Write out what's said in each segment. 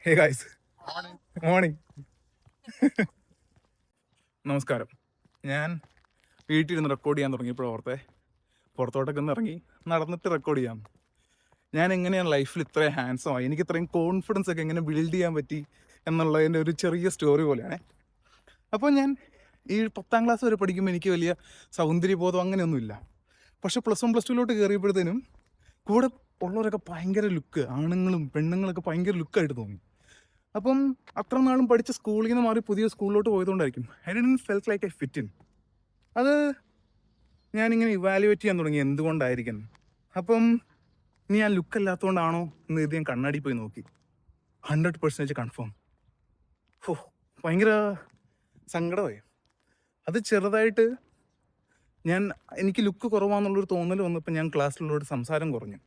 Hey guys, morning. നമസ്കാരം. ഞാൻ വീട്ടിലിരുന്ന് റെക്കോർഡ് ചെയ്യാൻ തുടങ്ങിയപ്പോൾ ഓർത്തെ പുറത്തോട്ടൊക്കെ ഒന്ന് ഇറങ്ങി നടന്നിട്ട് റെക്കോർഡ് ചെയ്യാം. ഞാൻ എങ്ങനെയാണ് ലൈഫിൽ ഇത്രയും ഹാൻഡ്സമായി, എനിക്ക് ഇത്രയും കോൺഫിഡൻസ് ഒക്കെ എങ്ങനെ ബിൽഡ് ചെയ്യാൻ പറ്റി എന്നുള്ളതിൻ്റെ ഒരു ചെറിയ സ്റ്റോറി പോലെയാണ്. അപ്പോൾ ഞാൻ ഈ 10ാം ക്ലാസ് വരെ പഠിക്കുമ്പോൾ എനിക്ക് വലിയ സൗന്ദര്യബോധം അങ്ങനെയൊന്നുമില്ല. പക്ഷേ +1 +2 കയറിയപ്പോഴത്തേനും കൂടെ ഉള്ളവരൊക്കെ ഭയങ്കര ലുക്ക്, ആണുങ്ങളും പെണ്ണുങ്ങളൊക്കെ ഭയങ്കര ലുക്കായിട്ട് തോന്നി. അപ്പം അത്ര നാളും പഠിച്ച സ്കൂളിൽ നിന്ന് മാറി പുതിയ സ്കൂളിലോട്ട് പോയതുകൊണ്ടായിരിക്കും I didn't felt like I fit in. അത് ഞാനിങ്ങനെ ഇവാലുവേറ്റ് ചെയ്യാൻ തുടങ്ങി എന്തുകൊണ്ടായിരിക്കും. അപ്പം ഇനി ഞാൻ ലുക്ക് അല്ലാത്തതുകൊണ്ടാണോ എന്ന് ഇത് ഞാൻ കണ്ണാടി പോയി നോക്കി. 100% കൺഫേം. ഭയങ്കര സങ്കടമായി. അത് ചെറുതായിട്ട് എനിക്ക് ലുക്ക് കുറവാണെന്നുള്ളൊരു തോന്നൽ വന്നപ്പോൾ ഞാൻ ക്ലാസ്സിലുള്ളവരോട് സംസാരം കുറഞ്ഞു.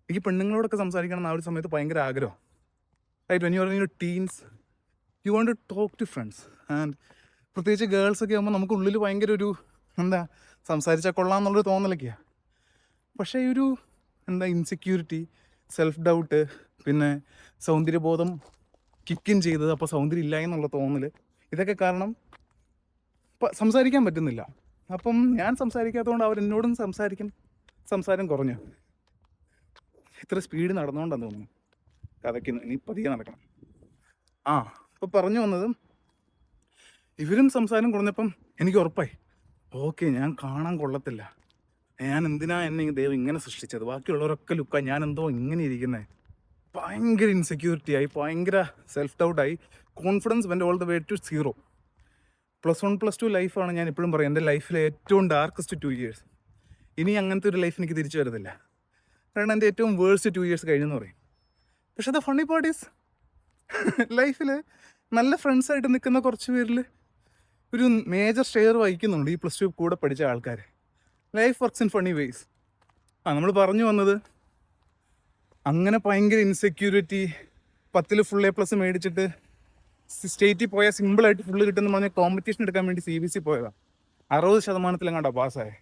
എനിക്ക് പെണ്ണുങ്ങളോടൊക്കെ സംസാരിക്കണം എന്ന് ആ ഒരു സമയത്ത് ഭയങ്കര ആഗ്രഹം. Right, when you are in your teens you want to talk to friends. And പ്രത്യേകിച്ച് ഗേൾസൊക്കെ ആകുമ്പോൾ നമുക്ക് ഉള്ളിൽ ഭയങ്കര ഒരു സംസാരിച്ചാൽ കൊള്ളാമെന്നുള്ളൊരു തോന്നലൊക്കെയാണ്. പക്ഷേ ഒരു ഇൻസെക്യൂരിറ്റി, സെൽഫ് ഡൗട്ട്, പിന്നെ സൗന്ദര്യബോധം കിക്കിൻ ചെയ്തത്, അപ്പോൾ സൗന്ദര്യം ഇല്ല എന്നുള്ള തോന്നൽ, ഇതൊക്കെ കാരണം സംസാരിക്കാൻ പറ്റുന്നില്ല. അപ്പം ഞാൻ സംസാരിക്കാത്തതുകൊണ്ട് അവരെന്നോടും സംസാരം കുറഞ്ഞു. ഇത്ര സ്പീഡ് നടന്നുകൊണ്ടാന്ന് തോന്നുന്നു കഥയ്ക്ക്. ഇനി പതിയെ നടക്കണം. ഇപ്പോൾ പറഞ്ഞു വന്നതും ഇവരും സംസാരം കുറഞ്ഞപ്പം എനിക്ക് ഉറപ്പായി, ഓക്കെ, ഞാൻ കാണാൻ കൊള്ളത്തില്ല, ഞാൻ എന്തിനാ എന്നെ ദൈവം ഇങ്ങനെ സൃഷ്ടിച്ചത്, ബാക്കിയുള്ളവരൊക്കെ ലുക്കായി, ഞാൻ എന്തോ ഇങ്ങനെ ഇരിക്കുന്നത്. ഭയങ്കര ഇൻസെക്യൂരിറ്റി ആയി, ഭയങ്കര സെൽഫ് ഡൗട്ടായി, confidence went all the way to 0. +1 +2 ലൈഫാണ് ഞാൻ എപ്പോഴും പറയും എൻ്റെ ലൈഫിലെ ഏറ്റവും ഡാർക്കസ്റ്റ് 2 years. ഇനി അങ്ങനത്തെ ഒരു ലൈഫ് എനിക്ക് തിരിച്ചു വരുന്നില്ല. കാരണം എൻ്റെ ഏറ്റവും വേഴ്സ്റ്റ് 2 years കഴിഞ്ഞെന്ന് പറയും. പക്ഷേ ദ ഫണ്ണി പാർട്ട് ഈസ് ലൈഫിൽ നല്ല ഫ്രണ്ട്സായിട്ട് നിൽക്കുന്ന കുറച്ച് പേരിൽ ഒരു മേജർ ഷെയർ വഹിക്കുന്നുണ്ട് ഈ +2 കൂടെ പഠിച്ച ആൾക്കാർ. Life works in funny ways. നമ്മൾ പറഞ്ഞു വന്നത്, അങ്ങനെ ഭയങ്കര ഇൻസെക്യൂരിറ്റി, 10ൽ ഫുൾ A+ മേടിച്ചിട്ട് സ്റ്റേറ്റിൽ പോയാൽ സിമ്പിളായിട്ട് ഫുള്ള് കിട്ടുന്ന പറഞ്ഞ കോമ്പറ്റീഷൻ എടുക്കാൻ വേണ്ടി CBSE പോയതാണ്. 60% പാസ്സായി.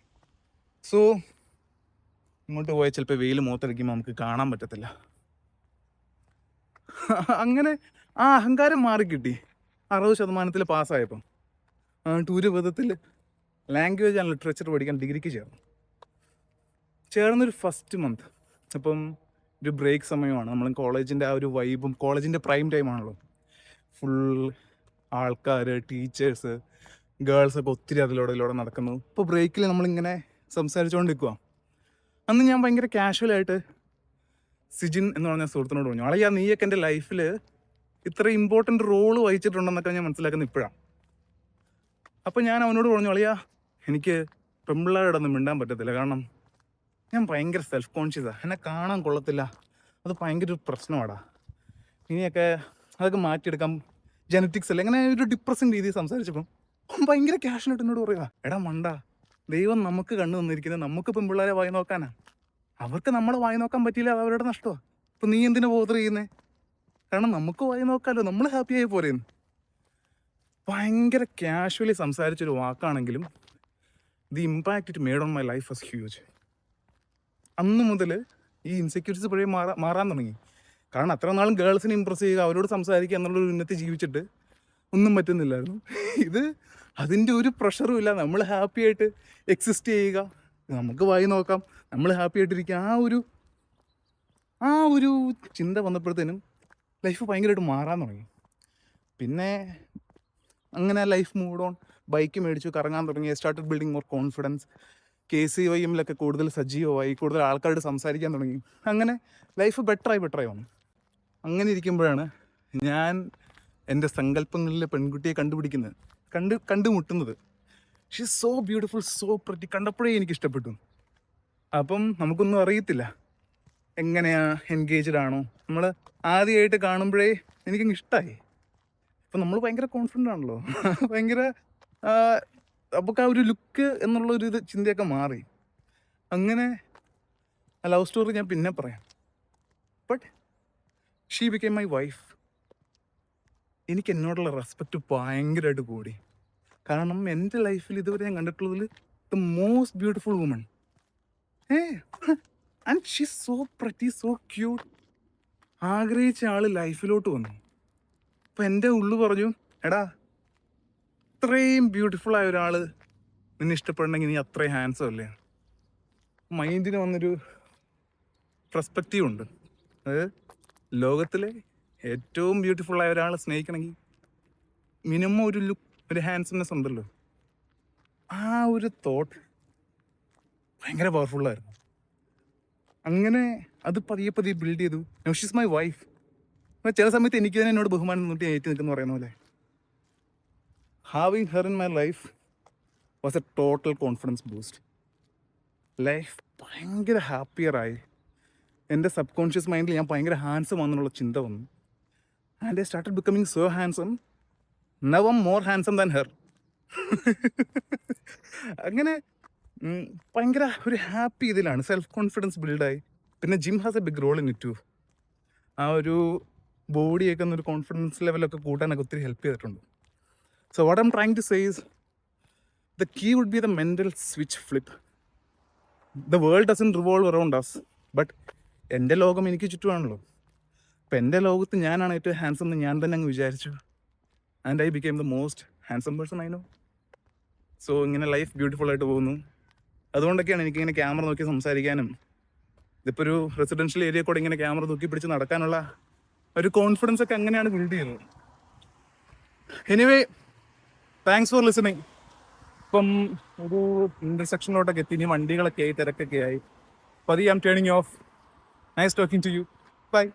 സോ ഇങ്ങോട്ട് പോയാൽ ചിലപ്പോൾ വെയിൽ മുഖത്തടിക്കുമ്പോൾ നമുക്ക് കാണാൻ പറ്റത്തില്ല. അങ്ങനെ ആ അഹങ്കാരം മാറിക്കിട്ടി 60% പാസ്സായപ്പം. ഒരു വിധത്തിൽ ലാംഗ്വേജ് ആൻഡ് ലിറ്ററേച്ചർ പഠിക്കാൻ ഡിഗ്രിക്ക് ചേർന്നൊരു ഫസ്റ്റ് മന്ത്. അപ്പം ഒരു ബ്രേക്ക് സമയമാണ്, നമ്മൾ കോളേജിൻ്റെ ആ ഒരു വൈബും, കോളേജിൻ്റെ പ്രൈം ടൈമാണല്ലോ. ഫുൾ ആൾക്കാർ, ടീച്ചേഴ്സ്, ഗേൾസൊക്കെ ഒത്തിരി അതിലൂടെ നടക്കുന്നു. ഇപ്പോൾ ബ്രേക്കിൽ നമ്മളിങ്ങനെ സംസാരിച്ചുകൊണ്ടിരിക്കുക. അന്ന് ഞാൻ ഭയങ്കര കാഷ്വലായിട്ട് സിജിൻ എന്ന് പറഞ്ഞ സുഹൃത്തിനോട് പറഞ്ഞു, അളയാ നീയൊക്കെ എൻ്റെ ലൈഫിൽ ഇത്ര ഇമ്പോർട്ടൻ്റ് റോള് വഹിച്ചിട്ടുണ്ടെന്നൊക്കെ ഞാൻ മനസ്സിലാക്കുന്നത് ഇപ്പോഴാണ്. അപ്പോൾ ഞാൻ അവനോട് പറഞ്ഞു, അളയാ എനിക്ക് പെമ്പിള്ളേരോടൊന്നും മിണ്ടാൻ പറ്റത്തില്ല, കാരണം ഞാൻ ഭയങ്കര സെൽഫ് കോൺഷ്യസാണ്, എന്നെ കാണാൻ കൊള്ളത്തില്ല, അത് ഭയങ്കര ഒരു പ്രശ്നമാടാ, ഇനിയൊക്കെ അതൊക്കെ മാറ്റിയെടുക്കാം, ജനറ്റിക്സ് അല്ല, ഇങ്ങനെ ഒരു ഡിപ്രസിങ് രീതിയിൽ സംസാരിച്ചപ്പം ഭയങ്കര ക്യാഷനായിട്ട് എന്നോട് പറയുക, എടാ മണ്ട, ദൈവം നമുക്ക് കണ്ണു തന്നിരിക്കുന്നത് നമുക്ക് പെൺപിള്ളേരെ വായി നോക്കാനാണ്, അവർക്ക് നമ്മളെ വായി നോക്കാൻ പറ്റിയില്ല, അത് അവരുടെ നഷ്ടമാണ്. അപ്പം നീ എന്തിനാ ബോധർ ചെയ്യുന്നത്, കാരണം നമുക്ക് വായി നോക്കാമല്ലോ, നമ്മൾ ഹാപ്പി ആയി പോരെയെന്ന്. ഭയങ്കര കാഷ്വലി സംസാരിച്ചൊരു വാക്കാണെങ്കിലും the impact it made on my life was huge. അന്ന് മുതൽ ഈ ഇൻസെക്യൂരിറ്റീസ് പഴയ മാറാൻ തുടങ്ങി. കാരണം അത്ര നാളും ഗേൾസിനെ ഇമ്പ്രസ് ചെയ്യുക, അവരോട് സംസാരിക്കുക എന്നുള്ളൊരു ഉന്നതി ജീവിച്ചിട്ട് ഒന്നും പറ്റുന്നില്ലായിരുന്നു. ഇത് അതിൻ്റെ ഒരു പ്രഷറും ഇല്ല, നമ്മൾ ഹാപ്പി ആയിട്ട് എക്സിസ്റ്റ് ചെയ്യുക, നമുക്ക് വായി നോക്കാം, നമ്മൾ ഹാപ്പി ആയിട്ടിരിക്കുക, ആ ഒരു ചിന്ത വന്നപ്പോഴത്തേനും ലൈഫ് ഭയങ്കരമായിട്ട് മാറാൻ തുടങ്ങി. പിന്നെ അങ്ങനെ ലൈഫ് മൂഡ് ഓൺ, ബൈക്ക് മേടിച്ചു, കറങ്ങാൻ തുടങ്ങി, സ്റ്റാർട്ടഡ് ബിൽഡിങ് മോർ കോൺഫിഡൻസ്, KCYM-ലൊക്കെ കൂടുതൽ സജീവമായി, കൂടുതൽ ആൾക്കാരോട് സംസാരിക്കാൻ തുടങ്ങി. അങ്ങനെ ലൈഫ് ബെറ്ററായി വന്നു. അങ്ങനെ ഇരിക്കുമ്പോഴാണ് ഞാൻ എൻ്റെ സങ്കല്പങ്ങളിലെ പെൺകുട്ടിയെ കണ്ടുമുട്ടുന്നത്. She is so beautiful, so pretty. കണ്ടപ്പോഴേ എനിക്ക് ഇഷ്ടപ്പെട്ടു. അപ്പം നമുക്കൊന്നും അറിയത്തില്ല എങ്ങനെയാ, എൻഗേജ്ഡ് ആണോ, നമ്മൾ ആദ്യമായിട്ട് കാണുമ്പോഴേ എനിക്കങ്ങ് ഇഷ്ടമായി. അപ്പം നമ്മൾ ഭയങ്കര കോൺഫിഡൻ്റ് ആണല്ലോ, ഭയങ്കര നമുക്ക് ആ ഒരു ലുക്ക് എന്നുള്ളൊരു ചിന്തയൊക്കെ മാറി. അങ്ങനെ ആ ലവ് സ്റ്റോറി ഞാൻ പിന്നെ പറയാം. But she became my wife. എനിക്ക് എന്നോടുള്ള റെസ്പെക്റ്റ് ഭയങ്കരമായിട്ട് കൂടി. കാരണം എൻ്റെ ലൈഫിൽ ഇതുവരെ ഞാൻ കണ്ടിട്ടുള്ളതിൽ the most beautiful woman. And she so pretty, so cute. ആഗ്രഹിച്ച ആൾ ലൈഫിലോട്ട് വന്നു. അപ്പം എൻ്റെ ഉള്ളു പറഞ്ഞു, എടാ ഇത്രയും ബ്യൂട്ടിഫുൾ ആയ ഒരാൾ നിന്നെ ഇഷ്ടപ്പെടണമെങ്കിൽ നീ അത്രയും ഹാൻസം അല്ലേ. മൈൻഡിന് വന്നൊരു പെർസ്പെക്റ്റീവ് ഉണ്ട്. അതായത് ലോകത്തിലെ ഏറ്റവും ബ്യൂട്ടിഫുൾ ആയ ഒരാളെ സ്നേഹിക്കണമെങ്കിൽ മിനിമം ഒരു ലുക്ക്, ഒരു ഹാൻഡ്സംനെസ് ഉണ്ടല്ലോ. ആ ഒരു തോട്ട് ഭയങ്കര പവർഫുള്ളായിരുന്നു. അങ്ങനെ അത് പതിയെ പതിയെ ബിൽഡ് ചെയ്തു. Now she's my wife. ചില സമയത്ത് എനിക്ക് തന്നെ എന്നോട് ബഹുമാനം നോട്ടി ഏറ്റ് നിൽക്കുന്ന പറയുന്ന പോലെ having her in my life was A total confidence boost. Life ഭയങ്കര ഹാപ്പിയറായി. എൻ്റെ സബ് കോൺഷ്യസ് മൈൻഡിൽ ഞാൻ ഭയങ്കര ഹാൻസം ആണെന്നുള്ള ചിന്ത വന്നു. And I started becoming so handsome. Now I am more handsome than her. അങ്ങനെ ഭയങ്കര ഒരു ഹാപ്പി ഇതിലാണ്. സെൽഫ് കോൺഫിഡൻസ് ബിൽഡായി. പിന്നെ gym has a big role in it too. ആ ഒരു ബോഡിയൊക്കെ ഒരു കോൺഫിഡൻസ് ലെവലൊക്കെ കൂട്ടാനൊക്കെ ഒത്തിരി ഹെൽപ്പ് ചെയ്തിട്ടുണ്ട്. So what I'm trying to say is the key would be the mental switch flip. The world doesn't revolve around us, but എൻ്റെ ലോകം എനിക്ക് ചുറ്റുമാണല്ലോ. അപ്പം എൻ്റെ ലോകത്ത് ഞാനാണ് ഏറ്റവും ഹാൻസം എന്ന് ഞാൻ തന്നെ അങ്ങ് വിചാരിച്ചു. And I became the most handsome person I know. So ഇങ്ങനെ ലൈഫ് ബ്യൂട്ടിഫുൾ ആയിട്ട് പോകുന്നു. അതുകൊണ്ടൊക്കെയാണ് എനിക്കിങ്ങനെ ക്യാമറ നോക്കി സംസാരിക്കാനും ഇതിപ്പോൾ ഒരു റെസിഡൻഷ്യൽ ഏരിയ കൂടെ ഇങ്ങനെ ക്യാമറ നോക്കി പിടിച്ച് നടക്കാനുള്ള ഒരു കോൺഫിഡൻസ് ഒക്കെ അങ്ങനെയാണ് ബിൽഡ് ചെയ്യുന്നത്. Anyway, thanks for listening. ഇപ്പം ഒരു ഇൻ്റർസെക്ഷനിലോട്ടൊക്കെ എത്തി. ഇനി വണ്ടികളൊക്കെ ആയി, തിരക്കൊക്കെ ആയി. പതി I am turning off. Nice talking to you. By.